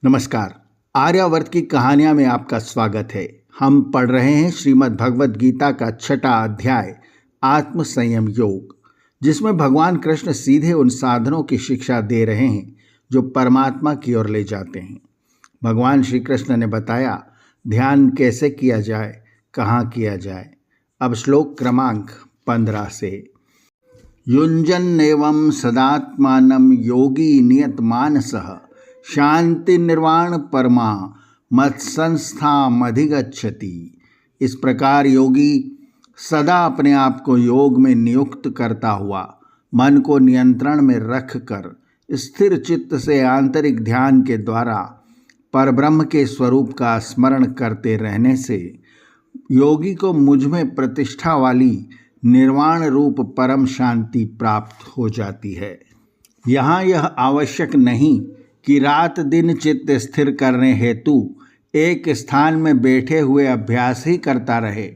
नमस्कार। आर्यावर्त की कहानियां में आपका स्वागत है। हम पढ़ रहे हैं श्रीमद् भगवद गीता का 6वां अध्याय आत्म संयम योग, जिसमें भगवान कृष्ण सीधे उन साधनों की शिक्षा दे रहे हैं जो परमात्मा की ओर ले जाते हैं। भगवान श्री कृष्ण ने बताया ध्यान कैसे किया जाए, कहाँ किया जाए। अब श्लोक क्रमांक 15 से। युञ्जन्नेवं सदात्मानं योगी नियतमानसः शांति निर्वाण परमा मत्संस्थामधिगच्छति। इस प्रकार योगी सदा अपने आप को योग में नियुक्त करता हुआ मन को नियंत्रण में रखकर स्थिर चित्त से आंतरिक ध्यान के द्वारा परब्रह्म के स्वरूप का स्मरण करते रहने से योगी को मुझ में प्रतिष्ठा वाली निर्वाण रूप परम शांति प्राप्त हो जाती है। यहाँ यह आवश्यक नहीं कि रात दिन चित्त स्थिर करने हेतु एक स्थान में बैठे हुए अभ्यास ही करता रहे।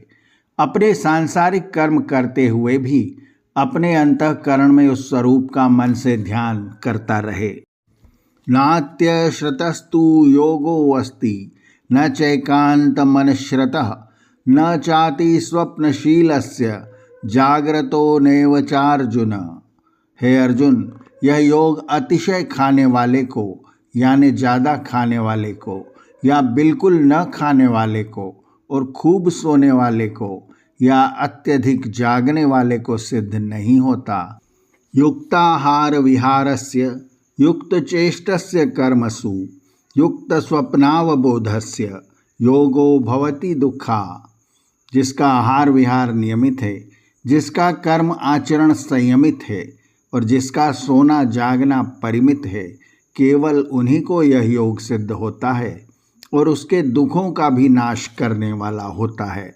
अपने सांसारिक कर्म करते हुए भी अपने अंतःकरण में उस स्वरूप का मन से ध्यान करता रहे। नात्य श्रतस्तु योगो अस्ति न चैकांत मनश्रतः न चाति स्वप्नशीलस्य जाग्रतो नैव चार्जुन। हे अर्जुन, यह योग अतिशय खाने वाले को यानी ज़्यादा खाने वाले को या बिल्कुल न खाने वाले को और खूब सोने वाले को या अत्यधिक जागने वाले को सिद्ध नहीं होता। युक्ताहार विहारस्य युक्त चेष्टस्य कर्मसु युक्त स्वप्नावबोधस्य योगो भवति दुःखा। जिसका आहार विहार नियमित है, जिसका कर्म आचरण संयमित है और जिसका सोना जागना परिमित है, केवल उन्हीं को यह योग सिद्ध होता है और उसके दुखों का भी नाश करने वाला होता है।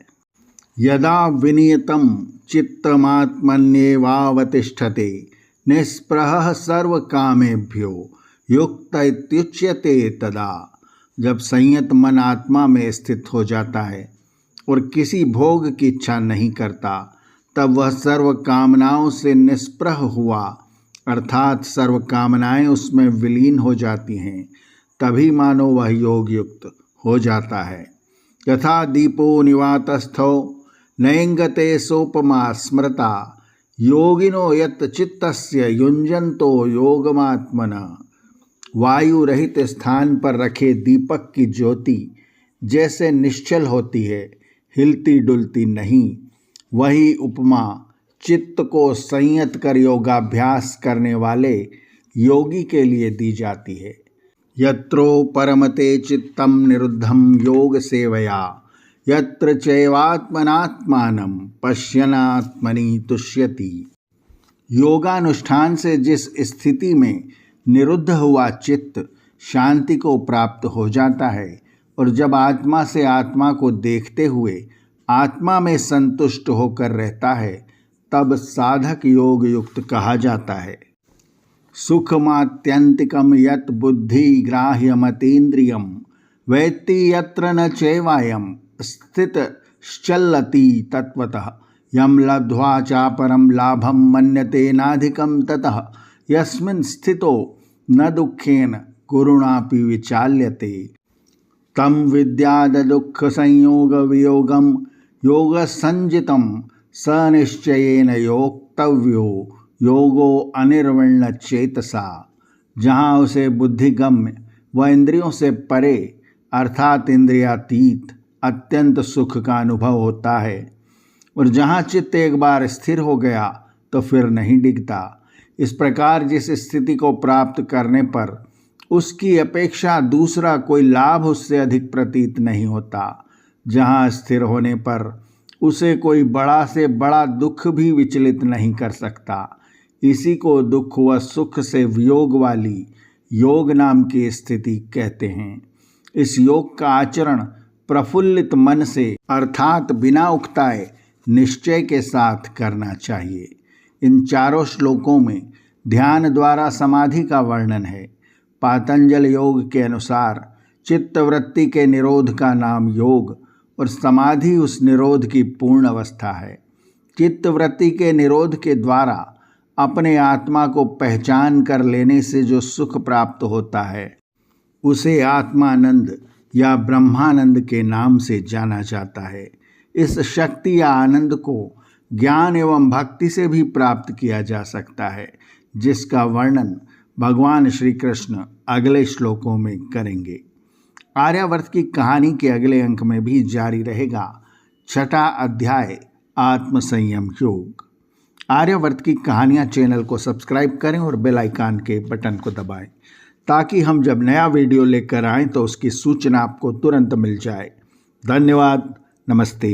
यदा विनियतं चित्तमात्मन्येवावतिष्ठते निःस्पृहः सर्वकामेभ्यो युक्त इत्युच्यते तदा। जब संयत मन आत्मा में स्थित हो जाता है और किसी भोग की इच्छा नहीं करता, तब वह सर्व कामनाओं से निष्प्रह हुआ, अर्थात सर्व कामनाएं उसमें विलीन हो जाती हैं, तभी मानो वह योग युक्त हो जाता है। यथा दीपो निवातस्थो नयंगते सोपमा स्मृता योगिनो यत् चित्तस्य युञ्जन्तो योगमात्मनः। वायु रहित स्थान पर रखे दीपक की ज्योति जैसे निश्चल होती है, हिलती डुलती नहीं, वही उपमा चित्त को संयत कर योगाभ्यास करने वाले योगी के लिए दी जाती है। यत्रो परमते चित्तम निरुद्धम योग सेवया यत्र चैवात्मनात्मानं पश्यनात्मनि तुष्यति। योगानुष्ठान से जिस स्थिति में निरुद्ध हुआ चित्त शांति को प्राप्त हो जाता है और जब आत्मा से आत्मा को देखते हुए आत्मा में संतुष्ट होकर रहता है, तब साधक योग युक्त कहा जाता है। सुखमात्यंतिकम यत् बुद्धि ग्राह्यमतीन्द्रियम वेत्ति यत्र न चैवायम स्थितश्चलति तत्वतः यम लब्ध्वा चापरम लाभम मन्यते नाधिकम ततः यस्मिन् स्थितो न दुःखेन गुरुणापि विचाल्यते तम विद्याद दुःख संयोग वियोगम योग संजितम स निश्चयेन योक्तव्यो योगो अनिर्वण्य चेतसा। जहाँ उसे बुद्धिगम्य व इंद्रियों से परे अर्थात इंद्रियातीत अत्यंत सुख का अनुभव होता है और जहाँ चित्त एक बार स्थिर हो गया तो फिर नहीं डिगता। इस प्रकार जिस स्थिति को प्राप्त करने पर उसकी अपेक्षा दूसरा कोई लाभ उससे अधिक प्रतीत नहीं होता, जहाँ स्थिर होने पर उसे कोई बड़ा से बड़ा दुख भी विचलित नहीं कर सकता, इसी को दुख व सुख से वियोग वाली योग नाम की स्थिति कहते हैं। इस योग का आचरण प्रफुल्लित मन से अर्थात बिना उकताए निश्चय के साथ करना चाहिए। इन चारों श्लोकों में ध्यान द्वारा समाधि का वर्णन है। पातंजल योग के अनुसार चित्तवृत्ति के निरोध का नाम योग और समाधि उस निरोध की पूर्ण अवस्था है। चित्तवृत्ति के निरोध के द्वारा अपने आत्मा को पहचान कर लेने से जो सुख प्राप्त होता है उसे आत्मानंद या ब्रह्मानंद के नाम से जाना जाता है। इस शक्ति या आनंद को ज्ञान एवं भक्ति से भी प्राप्त किया जा सकता है, जिसका वर्णन भगवान श्री कृष्ण अगले श्लोकों में करेंगे। आर्यावर्त की कहानी के अगले अंक में भी जारी रहेगा 6वां अध्याय आत्मसंयम योग। आर्यावर्त की कहानियाँ चैनल को सब्सक्राइब करें और बेल आइकन के बटन को दबाएं, ताकि हम जब नया वीडियो लेकर आएं तो उसकी सूचना आपको तुरंत मिल जाए। धन्यवाद। नमस्ते।